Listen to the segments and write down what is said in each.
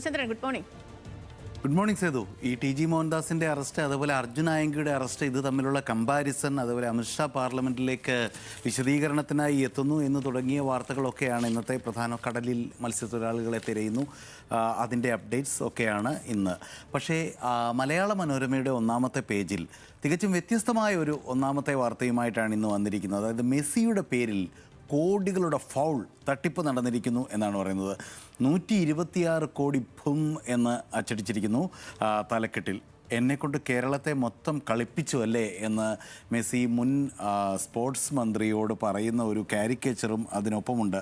ചന്ദ്രൻ, good morning. Good morning Sethu. ഈ T G മോഹൻദാസിൻ്റെ arrest, അതുപോലെ Arjun ആയങ്കിയുടെ arrest, ഇത് തമ്മിലുള്ള കമ്പാരിസൺ, അതുപോലെ അമിത്ഷാ പാർലമെൻറ്റിലേക്ക് വിശദീകരണത്തിനായി എത്തുന്നു എന്ന് തുടങ്ങിയ വാർത്തകളൊക്കെയാണ് ഇന്നത്തെ പ്രധാന. കടലിൽ മത്സ്യത്തൊഴിലാളികളെ തിരയുന്നു, അതിൻ്റെ അപ്ഡേറ്റ്സ് ഒക്കെയാണ് ഇന്ന്. പക്ഷേ മലയാള മനോരമയുടെ ഒന്നാമത്തെ പേജിൽ തികച്ചും വ്യത്യസ്തമായ ഒരു ഒന്നാമത്തെ വാർത്തയുമായിട്ടാണ് ഇന്ന് വന്നിരിക്കുന്നത്. അതായത് മെസ്സിയുടെ പേരിൽ കോടികളുടെ ഫൗൾ തട്ടിപ്പ് നടന്നിരിക്കുന്നു എന്നാണ് പറയുന്നത്. 126 കോടി ഭും എന്ന് അച്ചടിച്ചിരിക്കുന്നു തലക്കെട്ടിൽ. എന്നെക്കൊണ്ട് കേരളത്തെ മൊത്തം കളിപ്പിച്ചു അല്ലേ എന്ന് മെസ്സി മുൻ സ്പോർട്സ് മന്ത്രിയോട് പറയുന്ന ഒരു കാരിക്കേച്ചറും അതിനൊപ്പമുണ്ട്.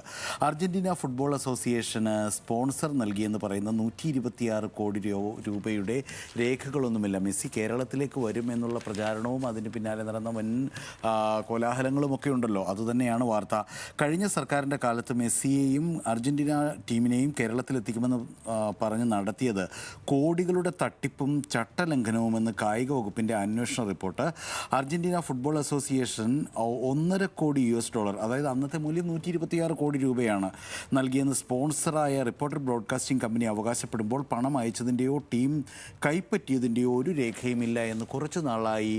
അർജൻറ്റീന ഫുട്ബോൾ അസോസിയേഷന് സ്പോൺസർ നൽകിയെന്ന് പറയുന്ന 126 കോടി രൂപയുടെ രേഖകളൊന്നുമില്ല. മെസ്സി കേരളത്തിലേക്ക് വരുമെന്നുള്ള പ്രചാരണവും അതിന് പിന്നാലെ നടന്ന വൻ കോലാഹലങ്ങളുമൊക്കെ ഉണ്ടല്ലോ, അതുതന്നെയാണ് വാർത്ത. കഴിഞ്ഞ സർക്കാരിൻ്റെ കാലത്ത് മെസ്സിയെയും അർജൻറ്റീന ടീമിനെയും കേരളത്തിലെത്തിക്കുമെന്ന് പറഞ്ഞ് നടത്തിയത് കോടികളുടെ തട്ടിപ്പും ലംഘനവുമെന്ന് കായിക വകുപ്പിൻ്റെ അന്വേഷണ റിപ്പോർട്ട്. അർജന്റീന ഫുട്ബോൾ അസോസിയേഷൻ $1.5 കോടി, അതായത് അന്നത്തെ മൂല്യം 126 കോടി രൂപയാണ് നൽകിയെന്ന് സ്പോൺസറായ റിപ്പോർട്ടർ ബ്രോഡ്കാസ്റ്റിംഗ് കമ്പനി അവകാശപ്പെടുമ്പോൾ പണം അയച്ചതിൻ്റെയോ ടീം കൈപ്പറ്റിയതിൻ്റെയോ ഒരു രേഖയുമില്ല എന്ന് കുറച്ചു നാളായി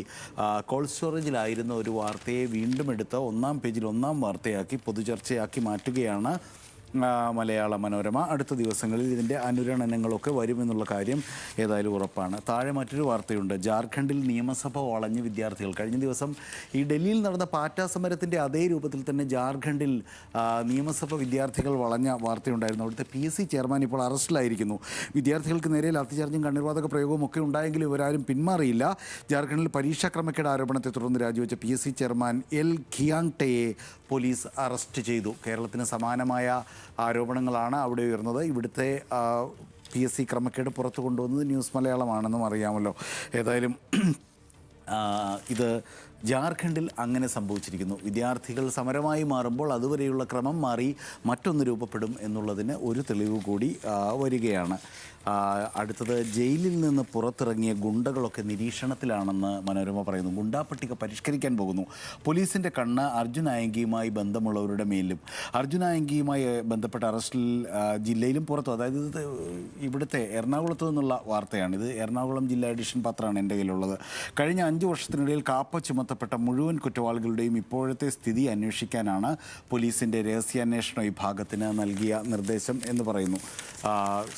കോൾഡ് സ്റ്റോറേജിലായിരുന്ന ഒരു വാർത്തയെ വീണ്ടും എടുത്ത് ഒന്നാം പേജിൽ ഒന്നാം വാർത്തയാക്കി പൊതുചർച്ചയാക്കി മാറ്റുകയാണ് മലയാള മനോരമ. അടുത്ത ദിവസങ്ങളിൽ ഇതിൻ്റെ അനുരണനങ്ങളൊക്കെ വരുമെന്നുള്ള കാര്യം ഏതായാലും ഉറപ്പാണ്. താഴെ മറ്റൊരു വാർത്തയുണ്ട്. ജാർഖണ്ഡിൽ നിയമസഭ വളഞ്ഞ് വിദ്യാർത്ഥികൾ. കഴിഞ്ഞ ദിവസം ഈ ഡൽഹിയിൽ നടന്ന പാറ്റാ സമരത്തിൻ്റെ അതേ രൂപത്തിൽ തന്നെ ജാർഖണ്ഡിൽ നിയമസഭ വിദ്യാർത്ഥികൾ വളഞ്ഞ വാർത്തയുണ്ടായിരുന്നു. അവിടുത്തെ PSC ചെയർമാൻ ഇപ്പോൾ അറസ്റ്റിലായിരിക്കുന്നു. വിദ്യാർത്ഥികൾക്ക് നേരെ ലാത്തിചാർജും കണ്ണീർവാതക പ്രയോഗവും ഒക്കെ ഉണ്ടായെങ്കിലും ഇവരാരും പിന്മാറിയില്ല. ജാർഖണ്ഡിൽ പരീക്ഷാ ക്രമക്കേട് ആരോപണത്തെ തുടർന്ന് രാജിവെച്ച PSC ചെയർമാൻ എൽ ഖിയാങ്ടെയെ പോലീസ് അറസ്റ്റ് ചെയ്തു. കേരളത്തിന് സമാനമായ ആരോപണങ്ങളാണ് അവിടെ ഉയർന്നത്. ഇവിടുത്തെ PSC ക്രമക്കേട് പുറത്തു കൊണ്ടുവന്നത് ന്യൂസ് മലയാളമാണെന്നും അറിയാമല്ലോ. ഏതായാലും ഇത് ജാർഖണ്ഡിൽ അങ്ങനെ സംഭവിച്ചിരിക്കുന്നു. വിദ്യാർത്ഥികൾ സമരമായി മാറുമ്പോൾ അതുവരെയുള്ള ക്രമം മാറി മറ്റൊന്ന് രൂപപ്പെടും എന്നുള്ളതിന് ഒരു തെളിവ് കൂടി വരികയാണ്. അടുത്തത്, ജയിലിൽ നിന്ന് പുറത്തിറങ്ങിയ ഗുണ്ടകളൊക്കെ നിരീക്ഷണത്തിലാണെന്ന് മനോരമ പറയുന്നു. ഗുണ്ടാ പട്ടിക പരിഷ്കരിക്കാൻ പോകുന്നു. പോലീസിൻ്റെ കണ്ണ് അർജുൻ ആയങ്കിയുമായി ബന്ധമുള്ളവരുടെ മേലും. അർജുൻ ആയങ്കിയുമായി ബന്ധപ്പെട്ട അറസ്റ്റിൽ ജില്ലയിലും പുറത്തും, അതായത് ഇത് ഇവിടുത്തെ എറണാകുളത്ത് നിന്നുള്ള വാർത്തയാണ്. ഇത് എറണാകുളം ജില്ലാ എഡിഷൻ പത്രമാണ് എൻ്റെ കയ്യിലുള്ളത്. കഴിഞ്ഞ 5 വർഷത്തിനിടയിൽ കാപ്പ ചുമത്തപ്പെട്ട മുഴുവൻ കുറ്റവാളികളുടെയും ഇപ്പോഴത്തെ സ്ഥിതി അന്വേഷിക്കാനാണ് പോലീസിൻ്റെ രഹസ്യാന്വേഷണ വിഭാഗത്തിന് നൽകിയ നിർദ്ദേശം എന്ന് പറയുന്നു.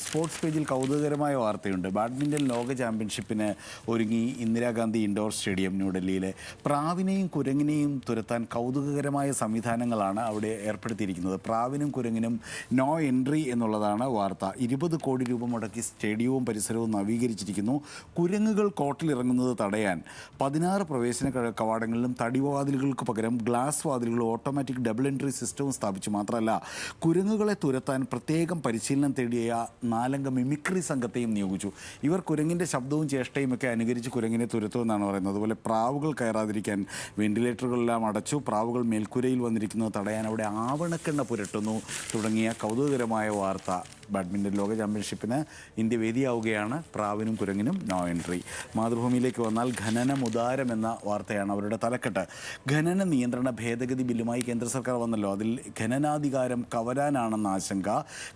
സ്പോർട്സ് പേജിൽ കൗതുകകരമായ വാർത്തയുണ്ട്. ബാഡ്മിൻ്റൺ ലോക ചാമ്പ്യൻഷിപ്പിന് ഒരുങ്ങി ഇന്ദിരാഗാന്ധി ഇൻഡോർ സ്റ്റേഡിയം ന്യൂഡൽഹിയിലെ. പ്രാവിനെയും കുരങ്ങിനെയും തുരത്താൻ കൗതുകകരമായ സംവിധാനങ്ങളാണ് അവിടെ ഏർപ്പെടുത്തിയിരിക്കുന്നത്. പ്രാവിനും കുരങ്ങിനും നോ എൻട്രി എന്നുള്ളതാണ് വാർത്ത. 20 കോടി രൂപ മുടക്കി സ്റ്റേഡിയവും പരിസരവും നവീകരിച്ചിരിക്കുന്നു. കുരങ്ങുകൾ കോർട്ടിലിറങ്ങുന്നത് തടയാൻ 16 പ്രവേശന കവാടങ്ങളിലും തടിവാതിലുകൾക്ക് പകരം ഗ്ലാസ് വാതിലുകളും ഓട്ടോമാറ്റിക് ഡബിൾ എൻട്രി സിസ്റ്റവും സ്ഥാപിച്ചു. മാത്രമല്ല, കുരങ്ങുകളെ തുരത്താൻ പ്രത്യേകം പരിശീലനം തേടിയ 4-അംഗ മിമിക്രി സംഘത്തെയും നിയോഗിച്ചു. ഇവർ കുരങ്ങിൻ്റെ ശബ്ദവും ചേഷ്ടയും ഒക്കെ അനുകരിച്ച് കുരങ്ങിനെ തുരത്തുമെന്നാണ് പറയുന്നത്. അതുപോലെ പ്രാവുകൾ കയറാതിരിക്കാൻ വെന്റിലേറ്ററുകളെല്ലാം അടച്ചു. പ്രാവുകൾ മേൽക്കുരയിൽ വന്നിരിക്കുന്നത് തടയാൻ അവിടെ ആവണക്കെണ്ണ പുരട്ടുന്നു തുടങ്ങിയ കൗതുകകരമായ വാർത്ത. ബാഡ്മിൻ്റൺ ലോക ചാമ്പ്യൻഷിപ്പിന് ഇന്ത്യ വേദിയാവുകയാണ്. പ്രാവിനും കുരങ്ങിനും നോ എൻട്രി. മാതൃഭൂമിയിലേക്ക് വന്നാൽ ഖനനം ഉദാരം എന്ന വാർത്തയാണ് അവരുടെ തലക്കെട്ട്. ഖനന നിയന്ത്രണ ഭേദഗതി ബില്ലുമായി കേന്ദ്ര സർക്കാർ വന്നല്ലോ. അതിൽ ഖനനാധികാരം കവരാനാണെന്ന ആശങ്ക.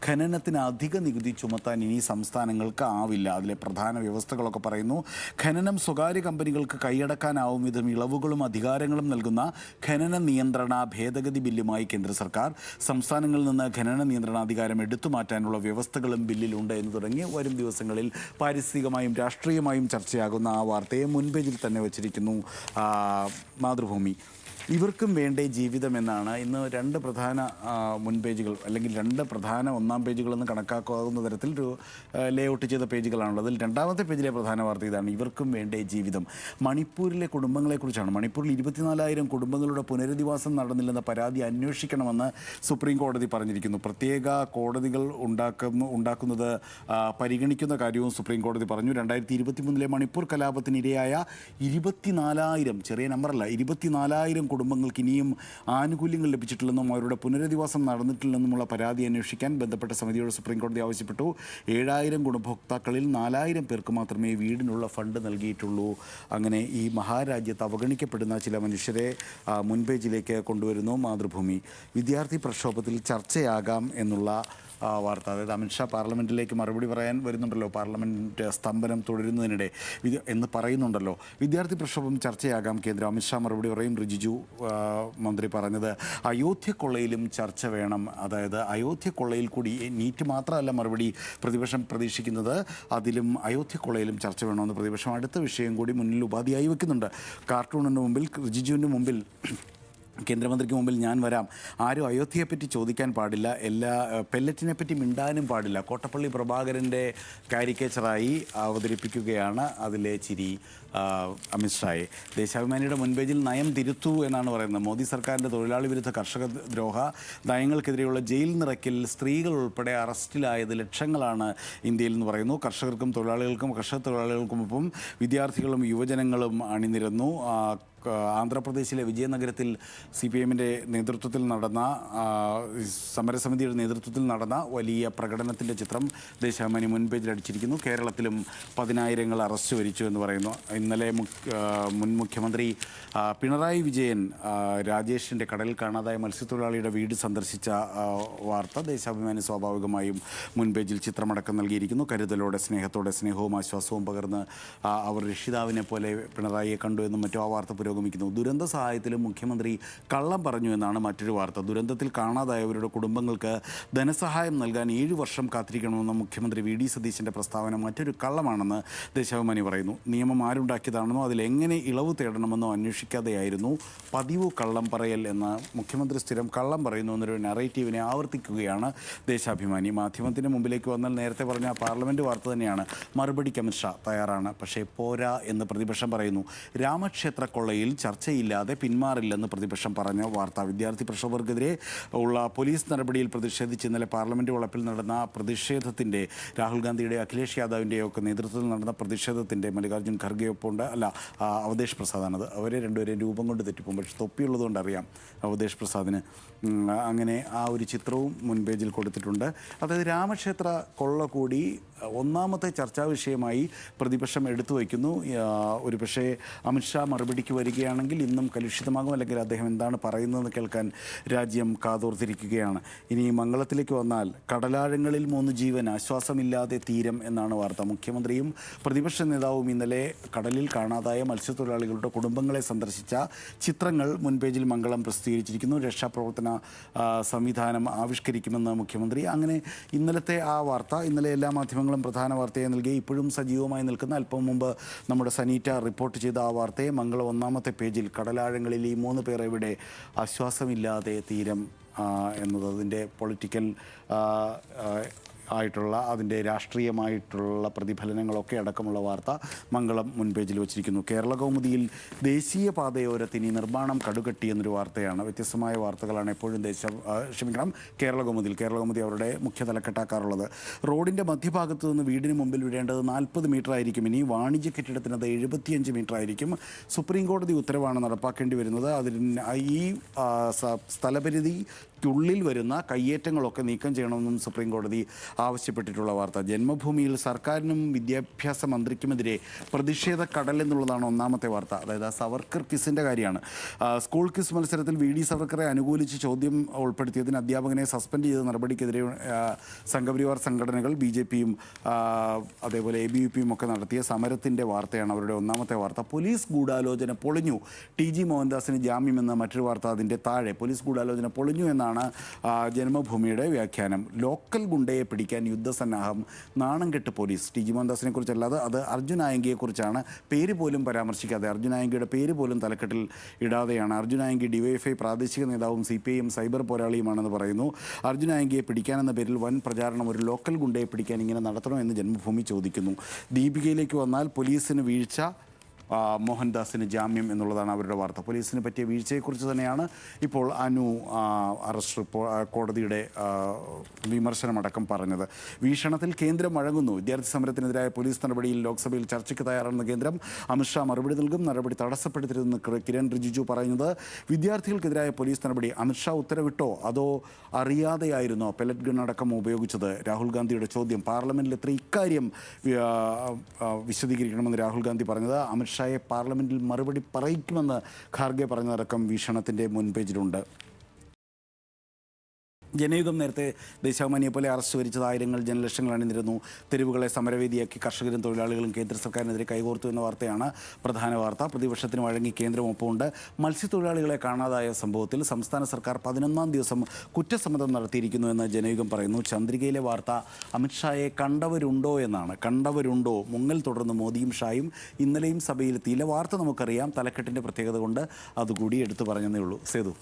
ഖനനത്തിന് അധിക നികുതി ചുമത്താൻ ഇനി സംസ്ഥാനങ്ങൾക്ക് ആവില്ല. അതിലെ പ്രധാന വ്യവസ്ഥകളൊക്കെ പറയുന്നു. ഖനനം സ്വകാര്യ കമ്പനികൾക്ക് കൈയടക്കാനാവും വിധം ഇളവുകളും അധികാരങ്ങളും നൽകുന്ന ഖനന നിയന്ത്രണ ഭേദഗതി ബില്ലുമായി കേന്ദ്ര സർക്കാർ. സംസ്ഥാനങ്ങളിൽ നിന്ന് ഖനന നിയന്ത്രണാധികാരം എടുത്തുമാറ്റാനുള്ള വ്യവസ്ഥകളും ബില്ലിലുണ്ട് എന്ന് തുടങ്ങി വരും ദിവസങ്ങളിൽ പാരിസ്ഥിതികമായും രാഷ്ട്രീയമായും ചർച്ചയാകുന്ന ആ വാർത്തയെ മുൻപേജിൽ തന്നെ വച്ചിരിക്കുന്നു മാതൃഭൂമി. ഇവർക്കും വേണ്ടേ ജീവിതം എന്നാണ് ഇന്ന് 2 പ്രധാന മുൻപേജുകൾ, അല്ലെങ്കിൽ 2 പ്രധാന ഒന്നാം പേജുകളെന്ന് കണക്കാക്കാവുന്ന തരത്തിൽ ലേഔട്ട് ചെയ്ത പേജുകളാണുള്ളത്. അതിൽ 2ാമത്തെ പേജിലെ പ്രധാന വാർത്ത ഇതാണ്: ഇവർക്കും വേണ്ടേ ജീവിതം. മണിപ്പൂരിലെ കുടുംബങ്ങളെക്കുറിച്ചാണ്. മണിപ്പൂരിൽ 24,000 കുടുംബങ്ങളുടെ പുനരധിവാസം നടന്നില്ലെന്ന പരാതി അന്വേഷിക്കണമെന്ന് സുപ്രീം കോടതി പറഞ്ഞിരിക്കുന്നു. പ്രത്യേക കോടതികൾ ഉണ്ടാക്കുന്നത് പരിഗണിക്കുന്ന കാര്യവും സുപ്രീം കോടതി പറഞ്ഞു. 2023 മണിപ്പൂർ കലാപത്തിന് ഇരയായ 24,000, ചെറിയ നമ്പറല്ല, 24,000 കുടുംബങ്ങൾക്ക് ഇനിയും ആനുകൂല്യങ്ങൾ ലഭിച്ചിട്ടില്ലെന്നും അവരുടെ പുനരധിവാസം നടന്നിട്ടില്ലെന്നുമുള്ള പരാതി അന്വേഷിക്കാൻ ബന്ധപ്പെട്ട സമിതിയോട് സുപ്രീം കോടതി ആവശ്യപ്പെട്ടു. 7,000 ഗുണഭോക്താക്കളിൽ 4,000 പേർക്ക് മാത്രമേ വീടിനുള്ള ഫണ്ട് നൽകിയിട്ടുള്ളൂ. അങ്ങനെ ഈ മഹാരാജ്യത്ത് അവഗണിക്കപ്പെടുന്ന ചില മനുഷ്യരെ മുൻപേജിലേക്ക് കൊണ്ടുവരുന്നു മാതൃഭൂമി. വിദ്യാർത്ഥി പ്രക്ഷോഭത്തിൽ ചർച്ചയാകാം എന്നുള്ള വാർത്ത. അതായത് അമിത്ഷാ പാർലമെൻറ്റിലേക്ക് മറുപടി പറയാൻ വരുന്നുണ്ടല്ലോ, പാർലമെൻറ്റ് സ്തംഭനം തുടരുന്നതിനിടെ എന്ന് പറയുന്നുണ്ടല്ലോ. വിദ്യാർത്ഥി പ്രക്ഷോഭം ചർച്ചയാകാം, കേന്ദ്രം അമിത്ഷാ മറുപടി പറയും. റിജിജു മന്ത്രി പറഞ്ഞത് അയോധ്യ കൊള്ളയിലും ചർച്ച വേണം. അതായത് അയോധ്യ കൊള്ളയിൽ കൂടി നീറ്റ് മാത്രമല്ല മറുപടി പ്രതിപക്ഷം പ്രതീക്ഷിക്കുന്നത്, അതിലും അയോധ്യ കൊള്ളയിലും ചർച്ച വേണമെന്ന് പ്രതിപക്ഷം അടുത്ത വിഷയം കൂടി മുന്നിൽ ഉപാധിയായി വയ്ക്കുന്നുണ്ട്. കാർട്ടൂണിന് മുമ്പിൽ, റിജിജുവിൻ്റെ മുമ്പിൽ, കേന്ദ്രമന്ത്രിക്ക് മുമ്പിൽ ഞാൻ വരാം, ആരും അയോധ്യയെപ്പറ്റി ചോദിക്കാൻ പാടില്ല, എല്ലാ പെല്ലറ്റിനെ പറ്റി മിണ്ടാനും പാടില്ല. കോട്ടപ്പള്ളി പ്രഭാകരൻ്റെ കാരിക്കേച്ചറായി അവതരിപ്പിക്കുകയാണ് അതിലെ ചിരി അമിത്ഷായെ. ദേശാഭിമാനിയുടെ മുൻപേജിൽ നയം തിരുത്തു എന്നാണ് പറയുന്നത്. മോദി സർക്കാരിൻ്റെ തൊഴിലാളി വിരുദ്ധ കർഷക ദ്രോഹ നയങ്ങൾക്കെതിരെയുള്ള ജയിൽ നിറയ്ക്കൽ, സ്ത്രീകൾ ഉൾപ്പെടെ അറസ്റ്റിലായത് ലക്ഷങ്ങളാണ് ഇന്ത്യയിൽ എന്ന് പറയുന്നു. കർഷകർക്കും തൊഴിലാളികൾക്കും കർഷക തൊഴിലാളികൾക്കുമൊപ്പം വിദ്യാർത്ഥികളും യുവജനങ്ങളും അണിനിരന്നു. ആന്ധ്രാപ്രദേശിലെ വിജയനഗരത്തിൽ CPM-ൻ്റെ നേതൃത്വത്തിൽ നടന്ന സമരസമിതിയുടെ നേതൃത്വത്തിൽ നടന്ന വലിയ പ്രകടനത്തിൻ്റെ ചിത്രം ദേശാഭിമാനി മുൻപേജിൽ അടിച്ചിരിക്കുന്നു. കേരളത്തിലും 10,000 അറസ്റ്റ് വരിച്ചു എന്ന് പറയുന്നു. ഇന്നലെ മുൻ മുഖ്യമന്ത്രി പിണറായി വിജയൻ രാജേഷിൻ്റെ കടലിൽ കാണാതായ മത്സ്യത്തൊഴിലാളിയുടെ വീട് സന്ദർശിച്ച വാർത്ത ദേശാഭിമാനി സ്വാഭാവികമായും മുൻപേജിൽ ചിത്രമടക്കം നൽകിയിരിക്കുന്നു. കരുതലോടെ, സ്നേഹത്തോടെ, സ്നേഹവും ആശ്വാസവും പകർന്ന് അവർ രക്ഷിതാവിനെ പോലെ പിണറായിയെ കണ്ടു എന്നും മറ്റും ആ വാർത്ത പുരോഗമിക്കുന്നു. ദുരന്ത സഹായത്തിലും മുഖ്യമന്ത്രി കള്ളം പറഞ്ഞു എന്നാണ് മറ്റൊരു വാർത്ത. ദുരന്തത്തിൽ കാണാതായവരുടെ കുടുംബങ്ങൾക്ക് ധനസഹായം നൽകാൻ 7 വർഷം കാത്തിരിക്കണമെന്ന മുഖ്യമന്ത്രി VD സതീശൻ്റെ പ്രസ്താവന മറ്റൊരു കള്ളമാണെന്ന് ദേശാഭിമാനി പറയുന്നു. നിയമം ആരുണ്ടാക്കിയതാണെന്നോ അതിലെങ്ങനെ ഇളവ് തേടണമെന്നോ അന്വേഷിക്കാതെയായിരുന്നു പതിവ് കള്ളം പറയൽ എന്ന് മുഖ്യമന്ത്രി സ്ഥിരം കള്ളം പറയുന്നു എന്നൊരു നറേറ്റീവിനെ ആവർത്തിക്കുകയാണ് ദേശാഭിമാനി. മാധ്യമത്തിൻ്റെ മുമ്പിലേക്ക് വന്നാൽ നേരത്തെ പറഞ്ഞ പാർലമെൻറ്റ് വാർത്ത തന്നെയാണ്. മറുപടിക്ക് അമിത്ഷാ തയ്യാറാണ്, പക്ഷേ പോരാ എന്ന് പ്രതിപക്ഷം പറയുന്നു. രാമക്ഷേത്ര കൊള്ളയിൽ ചർച്ചയില്ലാതെ പിന്മാറില്ലെന്ന് പ്രതിപക്ഷം പറഞ്ഞ വാർത്ത. വിദ്യാർത്ഥി പ്രക്ഷോഭകർക്കെതിരെ ഉള്ള പോലീസ് നടപടിയിൽ പ്രതിഷേധിച്ച് ഇന്നലെ പാർലമെൻറ്റ് വളപ്പിൽ നടന്ന പ്രതിഷേധത്തിൻ്റെ, രാഹുൽ ഗാന്ധിയുടെ അഖിലേഷ് യാദവിൻ്റെയും ഒക്കെ നേതൃത്വത്തിൽ നടന്ന പ്രതിഷേധത്തിൻ്റെ, മല്ലികാർജ്ജുൻ ഖർഗെയൊപ്പമുണ്ട്, അവധേഷ് പ്രസാദാണത്. അവരെ രണ്ടുപേരെയും രൂപം കൊണ്ട് തെറ്റിപ്പോകും, പക്ഷെ തൊപ്പിയുള്ളതുകൊണ്ട് അറിയാം അവധേഷ് പ്രസാദിന്. അങ്ങനെ ആ ഒരു ചിത്രവും മുൻപേജിൽ കൊടുത്തിട്ടുണ്ട്. അതായത് രാമക്ഷേത്ര കൊള്ള കൂടി ഒന്നാമത്തെ ചർച്ചാ വിഷയമായി പ്രതിപക്ഷം എടുത്തു വയ്ക്കുന്നു. ഒരു പക്ഷേ അമിത്ഷാ മറുപടിക്ക് വരികയാണെങ്കിൽ ഇന്നും കലുഷിതമാകും, അല്ലെങ്കിൽ അദ്ദേഹം എന്താണ് പറയുന്നതെന്ന് കേൾക്കാൻ രാജ്യം കാതോർത്തിരിക്കുകയാണ്. ഇനി മംഗളത്തിലേക്ക് വന്നാൽ, കടലാഴങ്ങളിൽ 3 ജീവൻ, ആശ്വാസമില്ലാതെ തീരം എന്നാണ് വാർത്ത. മുഖ്യമന്ത്രിയും പ്രതിപക്ഷ നേതാവും ഇന്നലെ കടലിൽ കാണാതായ മത്സ്യത്തൊഴിലാളികളുടെ കുടുംബങ്ങളെ സന്ദർശിച്ച ചിത്രങ്ങൾ മുൻപേജിൽ മംഗളം പ്രസിദ്ധീകരിച്ചിരിക്കുന്നു. രക്ഷാപ്രവർത്തന സംവിധാനം ആവിഷ്കരിക്കുമെന്ന് മുഖ്യമന്ത്രി. അങ്ങനെ ഇന്നലത്തെ ആ വാർത്ത, ഇന്നലെ എല്ലാ മാധ്യമങ്ങളും പ്രധാന വാർത്തയായി നൽകി. ഇപ്പോഴും സജീവമായി നിൽക്കുന്ന, അല്പം മുമ്പ് നമ്മുടെ സനീറ്റ റിപ്പോർട്ട് ചെയ്ത ആ വാർത്തയെ മംഗളം ഒന്നാമത്തെ പേജിൽ, കടലാഴങ്ങളിൽ ഈ 3 പേർ എവിടെ, ആശ്വാസമില്ലാതെ തീരം എന്നത് അതിൻ്റെ പൊളിറ്റിക്കൽ ആയിട്ടുള്ള, അതിൻ്റെ രാഷ്ട്രീയമായിട്ടുള്ള പ്രതിഫലനങ്ങളൊക്കെ അടക്കമുള്ള വാർത്ത മംഗളം മുൻപേജിൽ വച്ചിരിക്കുന്നു. കേരള കൗമുദിയിൽ ദേശീയപാതയോരത്തിന് ഈ നിർമ്മാണം കടുകട്ടി എന്നൊരു വാർത്തയാണ്. വ്യത്യസ്തമായ വാർത്തകളാണ് എപ്പോഴും കേരള കൗമുദി അവരുടെ മുഖ്യ തലക്കെട്ടാക്കാറുള്ളത്. റോഡിൻ്റെ മധ്യഭാഗത്ത് നിന്ന് വീടിന് മുമ്പിൽ വിടേണ്ടത് 40 മീറ്റർ ആയിരിക്കും. ഇനി വാണിജ്യ കെട്ടിടത്തിനത് 75 മീറ്റർ ആയിരിക്കും. സുപ്രീം കോടതി ഉത്തരവാണ് നടപ്പാക്കേണ്ടി വരുന്നത്. ഈ സ്ഥലപരിധിക്കുള്ളിൽ വരുന്ന കയ്യേറ്റങ്ങളൊക്കെ നീക്കം ചെയ്യണമെന്നും സുപ്രീം കോടതി ആവശ്യപ്പെട്ടിട്ടുള്ള വാർത്ത. ജന്മഭൂമിയിൽ സർക്കാരിനും വിദ്യാഭ്യാസ മന്ത്രിക്കുമെതിരെ പ്രതിഷേധ കടൽ എന്നുള്ളതാണ് ഒന്നാമത്തെ വാർത്ത. അതായത് ആ സവർക്കർ ക്വിസിൻ്റെ കാര്യമാണ്. സ്കൂൾ ക്വിസ് മത്സരത്തിൽ VD സവർക്കറെ അനുകൂലിച്ച് ചോദ്യം ഉൾപ്പെടുത്തിയതിന് അധ്യാപകനെ സസ്പെൻഡ് ചെയ്ത നടപടിക്കെതിരെ സംഘപരിവാർ സംഘടനകൾ, BJP-യും അതേപോലെ ABVP-യും ഒക്കെ നടത്തിയ സമരത്തിൻ്റെ വാർത്തയാണ് അവരുടെ ഒന്നാമത്തെ വാർത്ത. പോലീസ് ഗൂഢാലോചന പൊളിഞ്ഞു, TG മോഹൻദാസിന് ജാമ്യമെന്ന മറ്റൊരു വാർത്ത അതിൻ്റെ താഴെ. പോലീസ് ഗൂഢാലോചന പൊളിഞ്ഞു എന്നാണ് ജന്മഭൂമിയുടെ വ്യാഖ്യാനം. ലോക്കൽ ഗുണ്ടയെ പിടിക്കാൻ യുദ്ധസന്നാഹം, നാണം കെട്ട് പോലീസ്. TG മോഹൻദാസിനെ കുറിച്ചല്ലാതെ അത് അർജുൻ ആയങ്കിയെക്കുറിച്ചാണ്. പേര് പോലും പരാമർശിക്കാതെ, അർജുൻ ആയങ്കിയുടെ പേര് പോലും തലക്കെട്ടിൽ ഇടാതെയാണ്. അർജുൻ ആയങ്കി DYFI പ്രാദേശിക നേതാവും CPIM സൈബർ പോരാളിയുമാണെന്ന് പറയുന്നു. അർജുൻ ആയങ്കിയെ പിടിക്കാനെന്ന പേരിൽ വൻ പ്രചാരണം, ഒരു ലോക്കൽ ഗുണ്ടയെ പിടിക്കാൻ ഇങ്ങനെ നടത്തണോ എന്ന് ജന്മഭൂമി ചോദിക്കുന്നു. ദീപികയിലേക്ക് വന്നാൽ, പോലീസിന് വീഴ്ച, മോഹൻദാസിന് ജാമ്യം എന്നുള്ളതാണ് അവരുടെ വാർത്ത. പോലീസിന് പറ്റിയ വീഴ്ചയെക്കുറിച്ച് തന്നെയാണ് ഇപ്പോൾ അറസ്റ്റ് കോടതിയുടെ വിമർശനമടക്കം പറഞ്ഞത്. വീക്ഷണത്തിൽ കേന്ദ്രം വഴങ്ങുന്നു. വിദ്യാർത്ഥി സമരത്തിനെതിരായ പോലീസ് നടപടിയിൽ ലോക്സഭയിൽ ചർച്ചയ്ക്ക് തയ്യാറാണെന്ന് കേന്ദ്രം. അമിത്ഷാ മറുപടി നൽകും. നടപടി തടസ്സപ്പെടുത്തരുതെന്ന് കിരൺ റിജിജു പറയുന്നത്. വിദ്യാർത്ഥികൾക്കെതിരായ പോലീസ് നടപടി അമിത്ഷാ ഉത്തരവിട്ടോ അതോ അറിയാതെയായിരുന്നോ പെല്ലറ്റ് ഗൺ അടക്കം ഉപയോഗിച്ചത്? രാഹുൽ ഗാന്ധിയുടെ ചോദ്യം. പാർലമെൻറ്റിൽ എത്ര ഇക്കാര്യം വിശദീകരിക്കണമെന്ന് രാഹുൽ ഗാന്ധി പറഞ്ഞത്. അമിത്ഷായെ പാർലമെൻറ്റിൽ മറുപടി പറയിക്കുമെന്ന് ഖാർഗെ പറഞ്ഞതടക്കം വീക്ഷണത്തിൻ്റെ മുൻപേജിലുണ്ട്. ജനയുഗം നേരത്തെ ദേശാഭിമാനിയെ പോലെ അറസ്റ്റ് വരിച്ചത് ആയിരങ്ങൾ ജനലക്ഷങ്ങൾ അണിനിരുന്നു, തെരുവുകളെ സമരവേദിയാക്കി കർഷകരും തൊഴിലാളികളും കേന്ദ്ര സർക്കാരിനെതിരെ കൈകോർത്തു എന്ന വാർത്തയാണ് പ്രധാന വാർത്ത. പ്രതിപക്ഷത്തിന് വഴങ്ങി കേന്ദ്രം ഒപ്പമുണ്ട്. മത്സ്യത്തൊഴിലാളികളെ കാണാതായ സംഭവത്തിൽ സംസ്ഥാന സർക്കാർ 11ാം ദിവസം കുറ്റസമ്മതം നടത്തിയിരിക്കുന്നു എന്ന് ജനയുഗം പറയുന്നു. ചന്ദ്രികയിലെ വാർത്ത അമിത്ഷായെ കണ്ടവരുണ്ടോ എന്നാണ്. കണ്ടവരുണ്ടോ? മുങ്ങൽ തുടർന്ന് മോദിയും ഷായും ഇന്നലെയും സഭയിലെത്തിയില്ല. വാർത്ത നമുക്കറിയാം, തലക്കെട്ടിൻ്റെ പ്രത്യേകത കൊണ്ട് അതുകൂടി എടുത്തു പറഞ്ഞതേ ഉള്ളൂ. സേതു.